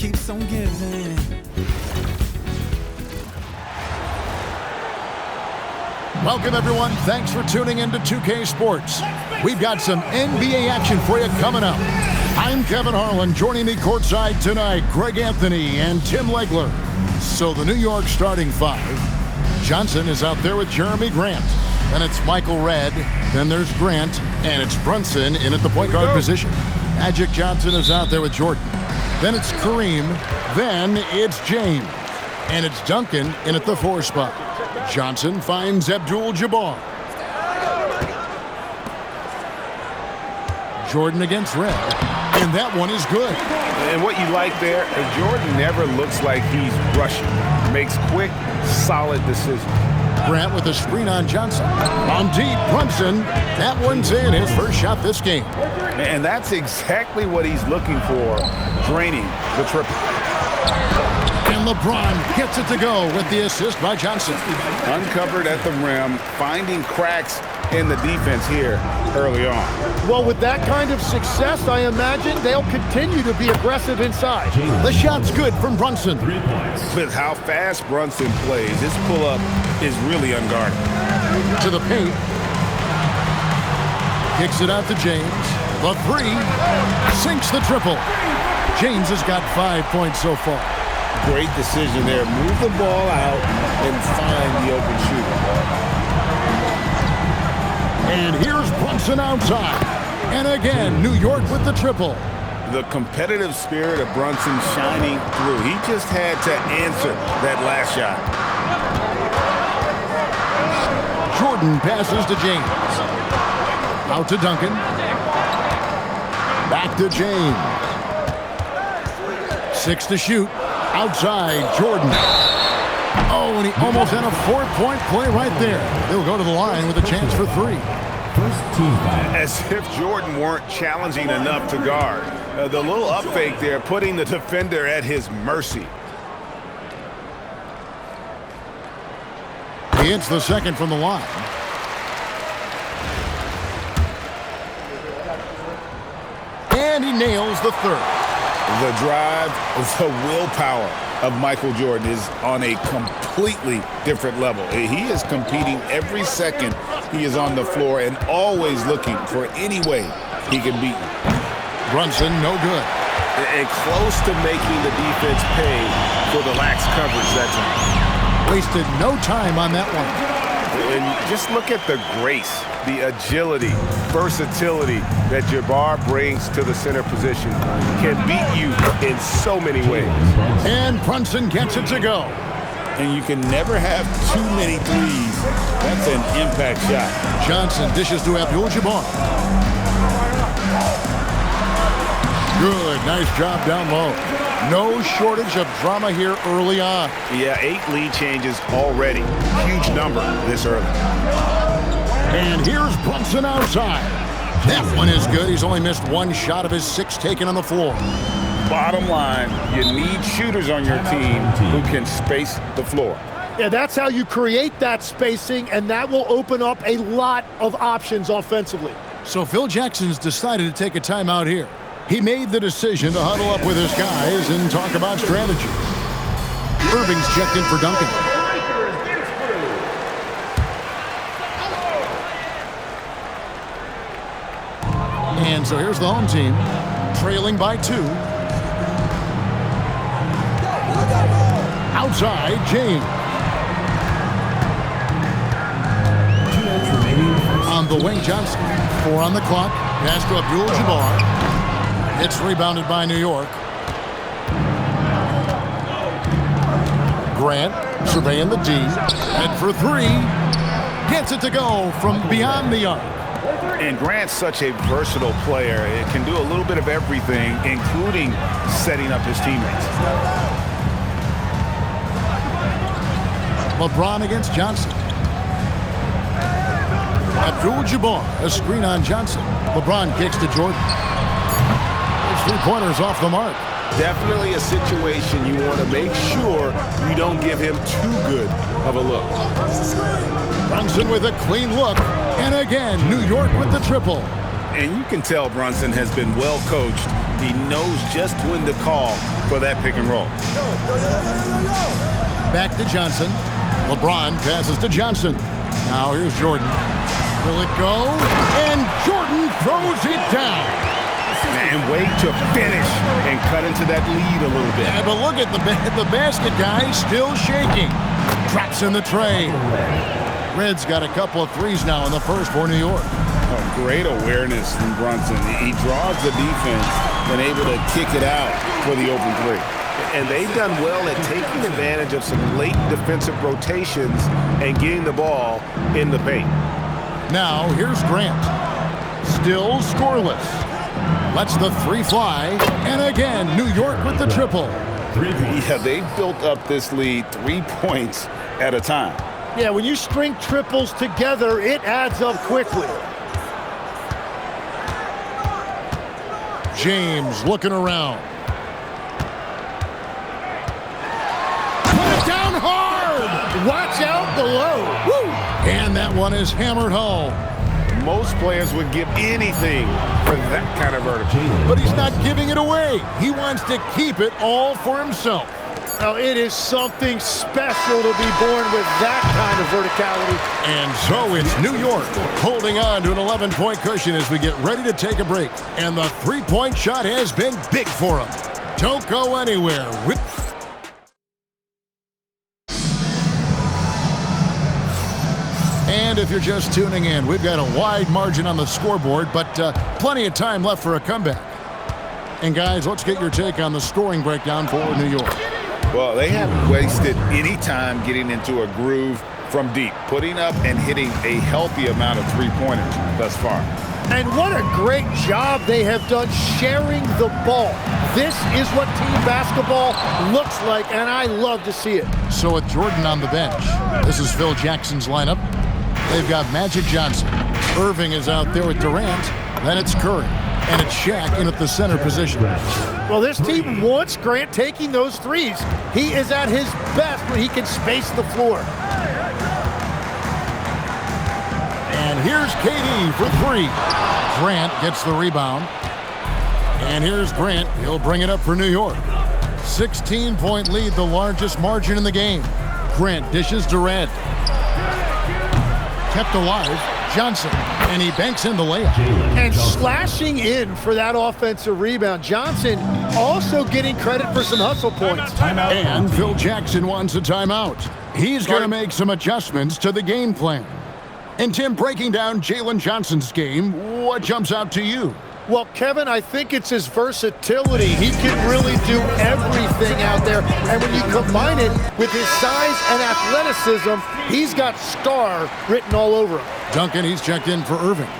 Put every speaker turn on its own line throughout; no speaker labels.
keeps on giving.
Welcome, everyone. Thanks for tuning in to 2K Sports. We've got some NBA action for you coming up. I'm Kevin Harlan. Joining me courtside tonight, Greg Anthony and Tim Legler. So the New York starting five. Johnson is out there with Jeremy Grant. Then it's Michael Redd. Then there's Grant. And it's Brunson in at the point guard position. Magic Johnson is out there with Jordan. Then it's Kareem. Then it's James. And it's Duncan in at the 4 spot. Johnson finds Abdul-Jabbar. Jordan against Redd. And that one is good.
And what you like there, Jordan never looks like he's rushing. Makes quick, solid decisions.
Grant with a screen on Johnson. On deep, Brunson. That one's in, his first shot this game.
And that's exactly what he's looking for, draining the triple.
And LeBron gets it to go with the assist by Johnson.
Uncovered at the rim, finding cracks in the defense here early on.
Well, with that kind of success, I imagine they'll continue to be aggressive inside.
The shot's good from Brunson.
With how fast Brunson plays, his pull-up is really unguarded.
To the paint. Kicks it out to James. The three. Sinks the triple. James has got 5 points so far.
Great decision there. Move the ball out and find the open shooter.
And here's Brunson outside. And again, New York with the triple.
The competitive spirit of Brunson shining through. He just had to answer that last shot.
Jordan passes to James. Out to Duncan. Back to James. 6 to shoot. Outside, Jordan. Oh, and he almost had a 4-point play right there. He'll go to the line with a chance for 3.
As if Jordan weren't challenging enough to guard. The little up fake there, putting the defender at his mercy.
He hits the second from the line. And he nails the third.
The drive, the willpower of Michael Jordan is on a completely different level. He is competing every second he is on the floor and always looking for any way he can beat you.
Brunson, no good.
And close to making the defense pay for the lax coverage that time.
Wasted no time on that one.
And just look at the grace, the agility, versatility that Jabbar brings to the center position. Can beat you in so many ways.
And Brunson gets it to go.
And you can never have too many threes. That's an impact shot.
Johnson dishes to Abdul-Jabbar. Good, nice job down low. No shortage of drama here early on.
Yeah, 8 lead changes already. Huge number this early.
And here's Brunson outside. That one is good. He's only missed 1 shot of his 6 taken on the floor.
Bottom line, you need shooters on your team who can space the floor.
Yeah, that's how you create that spacing, and that will open up a lot of options offensively.
So Phil Jackson's decided to take a timeout here. He made the decision to huddle up with his guys and talk about strategy. Irving's checked in for Duncan. And so here's the home team, trailing by 2. Outside, James. On the wing, Johnson. 4 on the clock. Pass to Abdul-Jabbar. It's rebounded by New York. Grant surveying the D. And for 3. Gets it to go from beyond the arc.
And Grant's such a versatile player. It can do a little bit of everything, including setting up his teammates.
LeBron against Johnson. Abdul-Jabbar, a screen on Johnson. LeBron kicks to Jordan. There's 3-pointers off the mark.
Definitely a situation you want to make sure you don't give him too good of a look.
Brunson with a clean look. And again, New York with the triple.
And you can tell Brunson has been well coached He knows just when to call for that pick and roll.
Back to Johnson. LeBron passes to Johnson. Now here's Jordan. Will it go? And Jordan throws it down.
And wait to finish and cut into that lead a little bit.
Yeah, but look at the basket guy still shaking. Drops in the tray. Red's got a couple of threes now in the first for New York.
Oh, great awareness from Brunson. He draws the defense and able to kick it out for the open three.
And they've done well at taking advantage of some late defensive rotations and getting the ball in the paint.
Now here's Grant. Still scoreless. Lets the three fly. And again, New York with the triple.
Yeah, they've built up this lead 3 points at a time.
Yeah, when you string triples together, it adds up quickly.
James looking around. Put it down hard!
Watch out below. Woo!
And that one is hammered home.
Most players would give anything for that kind of vertical.
But he's not giving it away. He wants to keep it all for himself.
Now, it is something special to be born with that kind of verticality.
And so it's New York holding on to an 11-point cushion as we get ready to take a break. And the three-point shot has been big for him. Don't go anywhere. And if you're just tuning in, we've got a wide margin on the scoreboard, but plenty of time left for a comeback. And guys, let's get your take on the scoring breakdown for New York.
Well, they haven't wasted any time getting into a groove from deep, putting up and hitting a healthy amount of three-pointers thus far.
And what a great job they have done sharing the ball. This is what team basketball looks like, and I love to see it.
So with Jordan on the bench, this is Phil Jackson's lineup. They've got Magic Johnson. Irving is out there with Durant. Then it's Curry. And it's Shaq in at the center position.
Well, this team wants Grant taking those threes. He is at his best when he can space the floor.
And here's KD for three. Grant gets the rebound. And here's Grant. He'll bring it up for New York. 16-point lead, the largest margin in the game. Grant dishes Durant. Kept alive. Johnson, and he banks in the layup.
And slashing in for that offensive rebound. Johnson also getting credit for some hustle points.
And Phil Jackson wants a timeout. He's going to make some adjustments to the game plan. And Tim, breaking down Jalen Johnson's game, what jumps out to you?
Well, Kevin, I think it's his versatility. He can really do everything out there. And when you combine it with his size and athleticism, he's got star written all over him.
Duncan, he's checked in for Irving.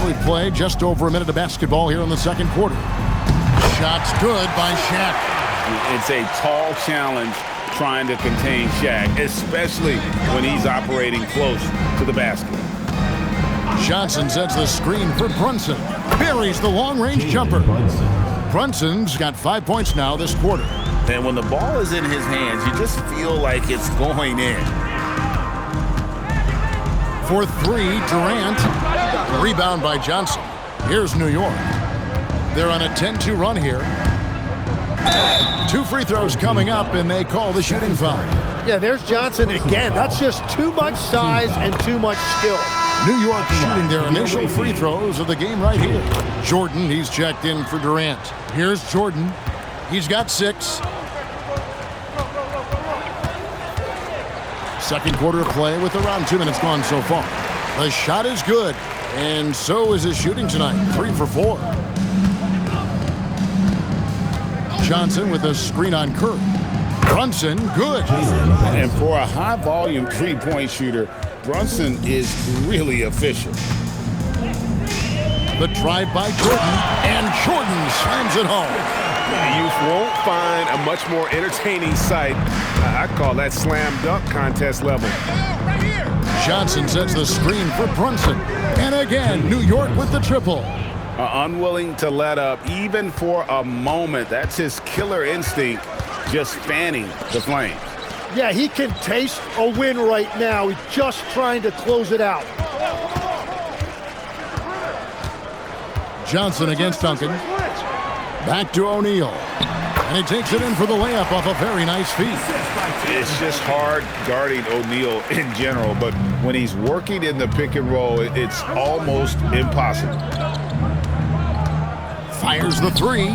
We play just over a minute of basketball here in the second quarter. Shot's good by Shaq.
It's a tall challenge trying to contain Shaq, especially when he's operating close to the basket.
Johnson sets the screen for Brunson. Buries the long-range jumper. Brunson's got 5 points now this quarter.
And when the ball is in his hands, you just feel like it's going in.
For three, Durant. Rebound by Johnson. Here's New York. They're on a 10-2 run here. 2 free throws coming up, and they call the shooting foul.
Yeah, there's Johnson again. That's just too much size and too much skill.
New York shooting their initial free throws of the game right here. Jordan, he's checked in for Durant. Here's Jordan. He's got 6. Second quarter of play with around 2 minutes gone so far. The shot is good, and so is his shooting tonight. 3 for 4. Johnson with a screen on Curry. Brunson, good.
And for a high-volume three-point shooter, Brunson is really efficient.
The drive by Jordan, and Jordan slams it home.
You won't find a much more entertaining sight. I call that slam dunk contest level.
Johnson sets the screen for Brunson. And again, New York with the triple.
Unwilling to let up even for a moment. That's his killer instinct, just fanning the flames.
Yeah, he can taste a win right now. He's just trying to close it out.
Johnson against Duncan. Back to O'Neal. And he takes it in for the layup off a very nice feed.
It's just hard guarding O'Neal in general, but when he's working in the pick and roll, it's almost impossible.
Fires the three.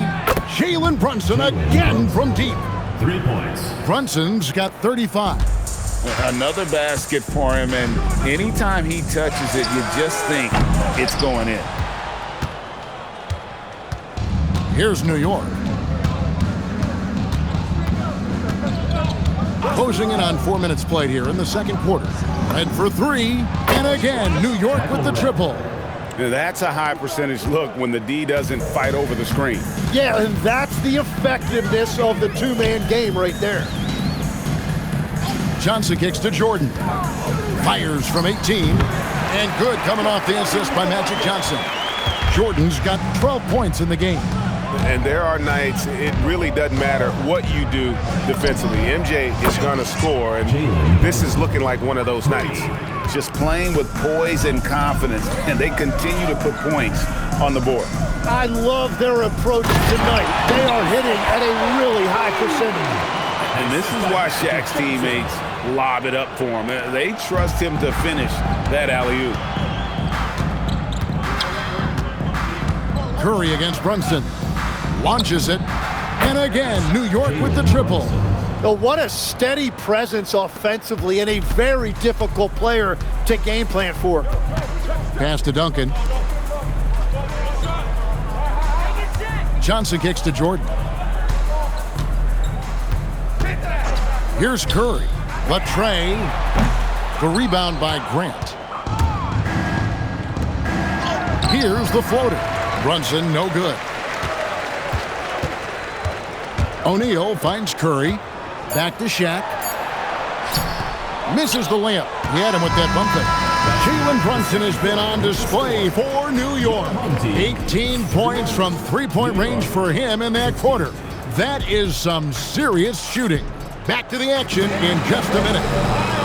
Jalen Brunson again from deep.
3 points.
Brunson's got 35.
Another basket for him, and anytime he touches it, you just think it's going in.
Here's New York. Closing in on 4 minutes played here in the second quarter. Red for three, and again, New York with the triple.
That's a high percentage look when the D doesn't fight over the screen.
Yeah, and that's the effectiveness of the two-man game right there.
Johnson kicks to Jordan. Fires from 18. And good coming off the assist by Magic Johnson. Jordan's got 12 points in the game.
And there are nights it really doesn't matter what you do defensively. MJ is going to score, and this is looking like one of those nights.
Just playing with poise and confidence, and they continue to put points on the board.
I love their approach tonight. They are hitting at a really high percentage.
And this is why Shaq's teammates lob it up for him. They trust him to finish that alley-oop.
Curry against Brunson. Launches it. And again, New York with the triple.
Oh, what a steady presence offensively and a very difficult player to game plan for.
Pass to Duncan. Johnson kicks to Jordan. Here's Curry. Latre. The rebound by Grant. Here's the floater. Brunson, no good. O'Neal finds Curry. Back to Shaq. Misses the layup. He had him with that bump fake. Jalen Brunson has been on display for New York. 18 points from three-point range for him in that quarter. That is some serious shooting. Back to the action in just a minute.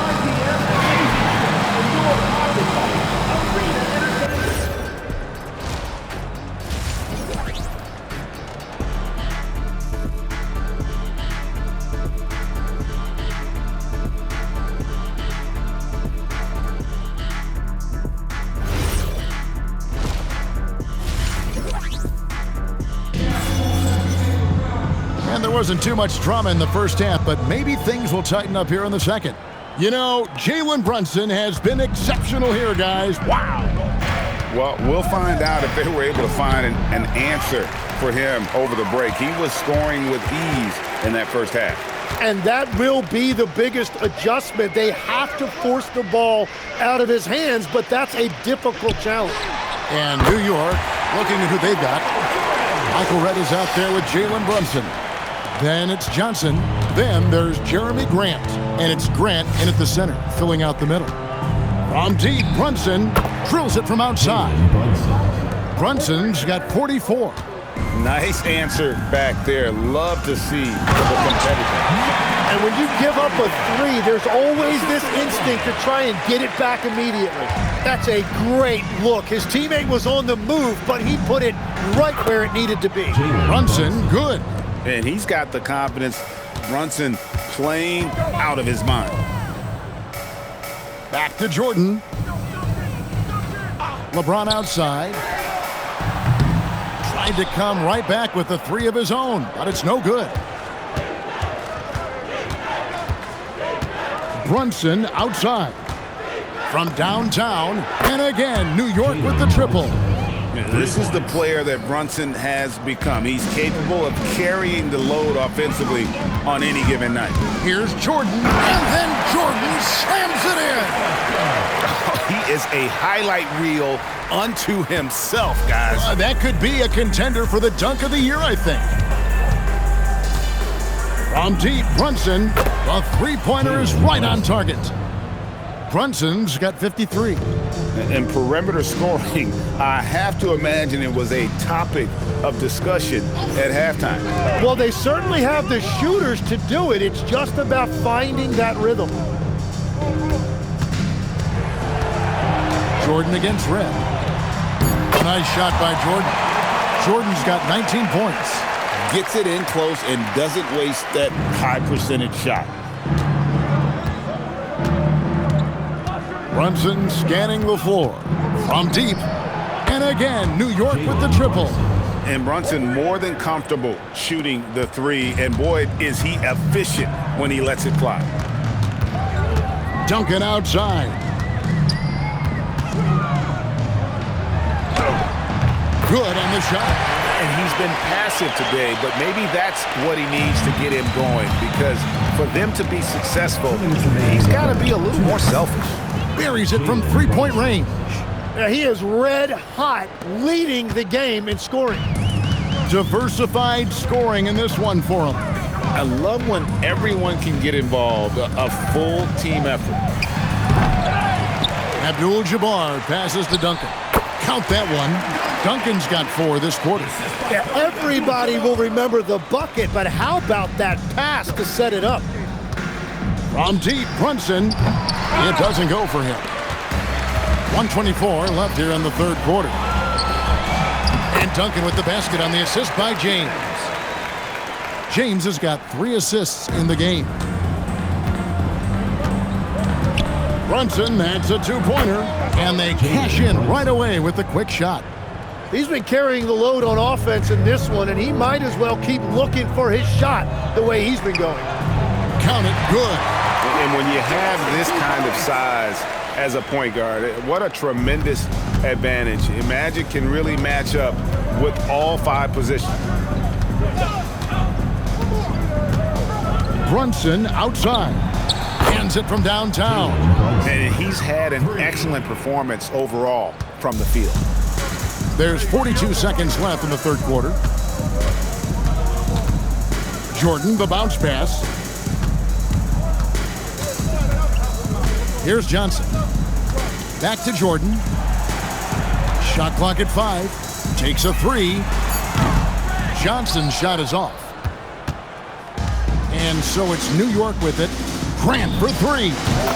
There wasn't too much drama in the first half, but maybe things will tighten up here in the second. You know, Jalen Brunson has been exceptional here, guys. Wow.
Well, we'll find out if they were able to find an answer for him over the break. He was scoring with ease in that first half.
And that will be the biggest adjustment. They have to force the ball out of his hands, but that's a difficult challenge.
And New York, looking at who they've got. Michael Redd is out there with Jalen Brunson. Then it's Johnson. Then there's Jeremy Grant. And it's Grant in at the center, filling out the middle. From deep, Brunson drills it from outside. Brunson's got 44.
Nice answer back there. Love to see the competitor.
And when you give up a three, there's always this instinct to try and get it back immediately. That's a great look. His teammate was on the move, but he put it right where it needed to be.
Brunson, good.
And he's got the confidence. Brunson playing out of his mind.
Back to Jordan. LeBron outside. Tried to come right back with the three of his own, but it's no good. Brunson outside. From downtown, and again, New York with the triple.
This is the player that Brunson has become. He's capable of carrying the load offensively on any given night.
Here's Jordan, and then Jordan slams it in.
He is a highlight reel unto himself, guys.
That could be a contender for the dunk of the year, I think. From deep, Brunson, the three-pointer is right on target. Brunson's got 53.
And perimeter scoring, I have to imagine it was a topic of discussion at halftime.
Well, they certainly have the shooters to do it. It's just about finding that rhythm.
Jordan against Red. Nice shot by Jordan. Jordan's got 19 points.
Gets it in close and doesn't waste that high percentage shot.
Brunson scanning the floor from deep. And again, New York with the triple.
And Brunson more than comfortable shooting the three. And boy, is he efficient when he lets it fly.
Duncan outside. Good on the shot.
And he's been passive today, but maybe that's what he needs to get him going, because for them to be successful, he's got to be a little more selfish.
Buries it from three-point range.
Now, he is red hot, leading the game in scoring.
Diversified scoring in this one for him.
I love when everyone can get involved, a full team effort.
Abdul-Jabbar passes to Duncan. Count that one. Duncan's got 4 this quarter.
Yeah, everybody will remember the bucket, but how about that pass to set it up?
From deep, Brunson. It doesn't go for him. 1:24 left here in the third quarter. And Duncan with the basket on the assist by James. James has got 3 assists in the game. Brunson, that's a 2-pointer. And they cash in right away with the quick shot.
He's been carrying the load on offense in this one, and he might as well keep looking for his shot the way he's been going.
Count it, good.
And when you have this kind of size as a point guard, what a tremendous advantage. Magic can really match up with all 5 positions.
Brunson outside. Hands it from downtown.
And he's had an excellent performance overall from the field.
There's 42 seconds left in the third quarter. Jordan, the bounce pass. Here's Johnson. Back to Jordan. Shot clock at 5. Takes a 3. Johnson's shot is off. And so it's New York with it. Grant for 3.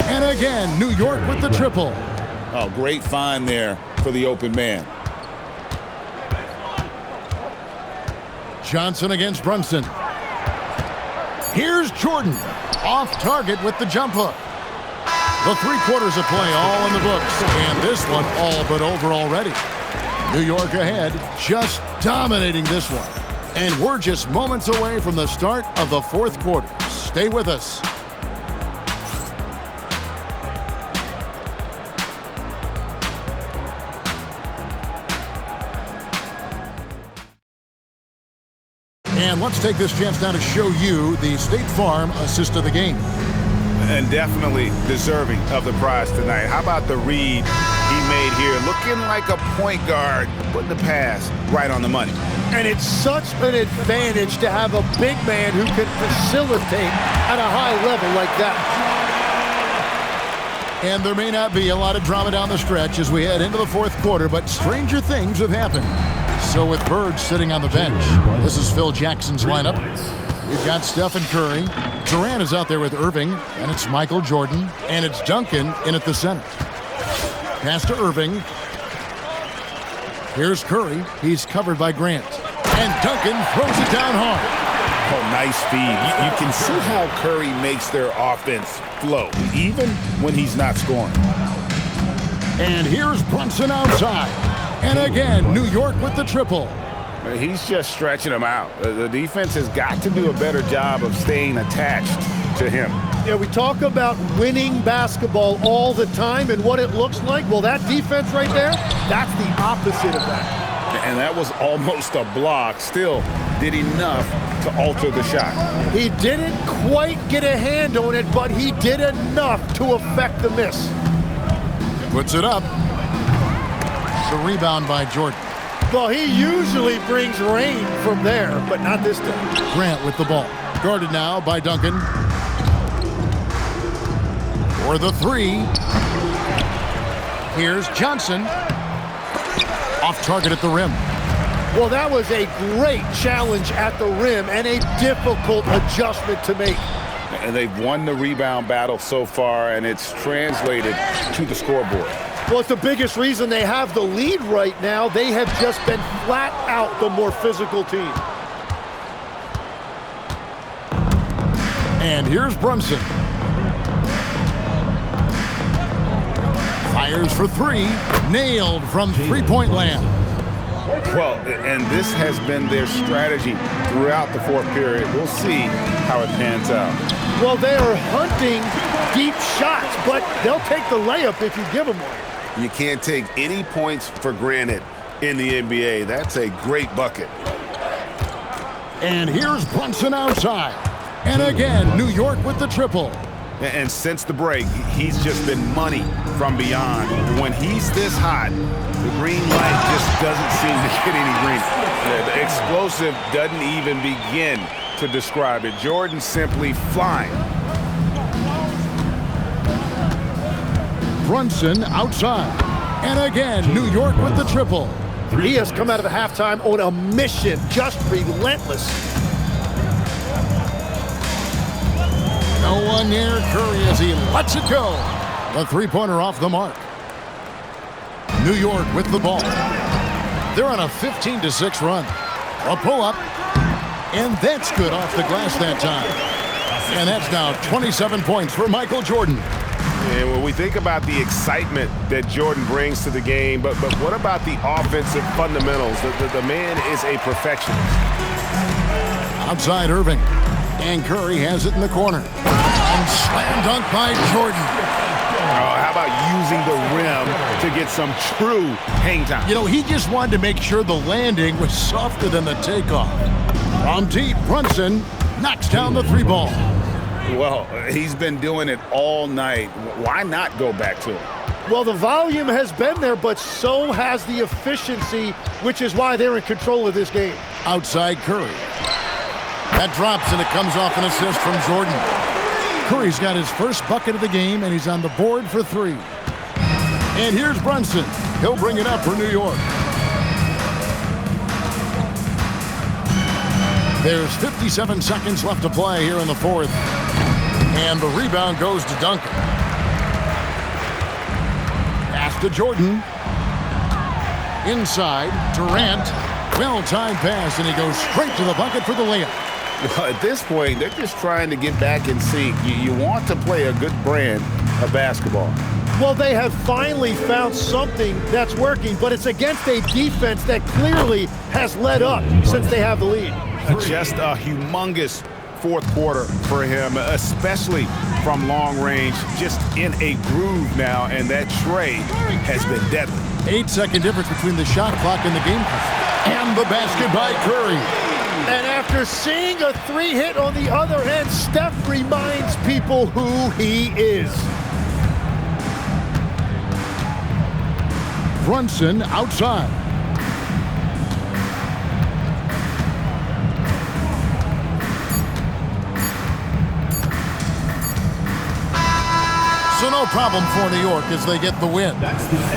And again, New York with the triple.
Oh, great find there for the open man.
Johnson against Brunson. Here's Jordan. Off target with the jump hook. The 3 quarters of play all in the books. And this one all but over already. New York ahead, just dominating this one. And we're just moments away from the start of the fourth quarter. Stay with us. And let's take this chance now to show you the State Farm assist of the game.
And definitely deserving of the prize tonight. How about the read he made here? Looking like a point guard, putting the pass right on the money.
And it's such an advantage to have a big man who can facilitate at a high level like that.
And there may not be a lot of drama down the stretch as we head into the fourth quarter, but stranger things have happened. So with Bird sitting on the bench, this is Phil Jackson's lineup. We've got Stephen Curry. Durant is out there with Irving, and it's Michael Jordan, and it's Duncan in at the center. Pass to Irving. Here's Curry. He's covered by Grant. And Duncan throws it down hard.
Oh, nice speed. You can see how Curry makes their offense flow, even when he's not scoring.
And here's Brunson outside. And again, New York with the triple.
He's just stretching them out. The defense has got to do a better job of staying attached to him.
Yeah, we talk about winning basketball all the time and what it looks like. Well, that defense right there, that's the opposite of that.
And that was almost a block. Still did enough to alter the shot.
He didn't quite get a hand on it, but he did enough to affect the miss.
Puts it up. The rebound by Jordan.
Well, he usually brings rain from there, but not this time.
Grant with the ball. Guarded now by Duncan. For the 3. Here's Johnson. Off target at the rim.
Well, that was a great challenge at the rim and a difficult adjustment to make.
And they've won the rebound battle so far, and it's translated to the scoreboard.
Well, it's the biggest reason they have the lead right now. They have just been flat out the more physical team.
And here's Brunson. Fires for three. Nailed from three-point land.
Well, and this has been their strategy throughout the fourth period. We'll see how it pans out.
Well, they are hunting deep shots, but they'll take the layup if you give them one.
You can't take any points for granted in the NBA. That's a great bucket.
And here's Brunson outside. And again, New York with the triple.
And since the break, he's just been money from beyond. When he's this hot, the green light just doesn't seem to get any greener. The explosive doesn't even begin to describe it. Jordan simply flying.
Brunson outside. And again, New York with the triple.
He has come out of the halftime on a mission, just relentless.
No one near Curry as he lets it go. The three-pointer off the mark. New York with the ball. They're on a 15-6 run. A pull-up. And that's good off the glass that time. And that's now 27 points for Michael Jordan.
And when we think about the excitement that Jordan brings to the game, but what about the offensive fundamentals? The man is a perfectionist.
Outside Irving. And Curry has it in the corner. And slam dunk by Jordan.
How about using the rim to get some true hang time?
You know, he just wanted to make sure the landing was softer than the takeoff. From deep, Brunson knocks down the three ball.
Well, he's been doing it all night. Why not go back to it?
Well, the volume has been there, but so has the efficiency, which is why they're in control of this game.
Outside Curry. That drops, and it comes off an assist from Jordan. Curry's got his first bucket of the game, and he's on the board for three. And here's Brunson. He'll bring it up for New York. There's 57 seconds left to play here in the fourth. And the rebound goes to Duncan. Pass to Jordan. Inside, Durant. Well-timed pass, and he goes straight to the bucket for the layup.
At this point, they're just trying to get back in sync. You want to play a good brand of basketball.
Well, they have finally found something that's working, but it's against a defense that clearly has let up since they have the lead.
Just a humongous fourth quarter for him, especially from long range, just in a groove now, and that trade has been deadly.
8-second difference between the shot clock and the game clock. And the basket by Curry.
And after seeing a three hit on the other end, Steph reminds people who he is.
Brunson outside. So no problem for New York as they get the win.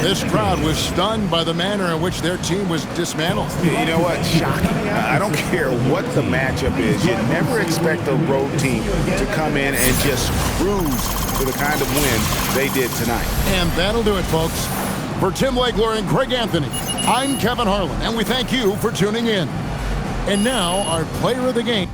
This crowd was stunned by the manner in which their team was dismantled.
You know what? Shocking. I don't care what the matchup is. You never expect a road team to come in and just cruise to the kind of win they did tonight.
And that'll do it, folks. For Tim Legler and Greg Anthony, I'm Kevin Harlan, and we thank you for tuning in. And now, our player of the game.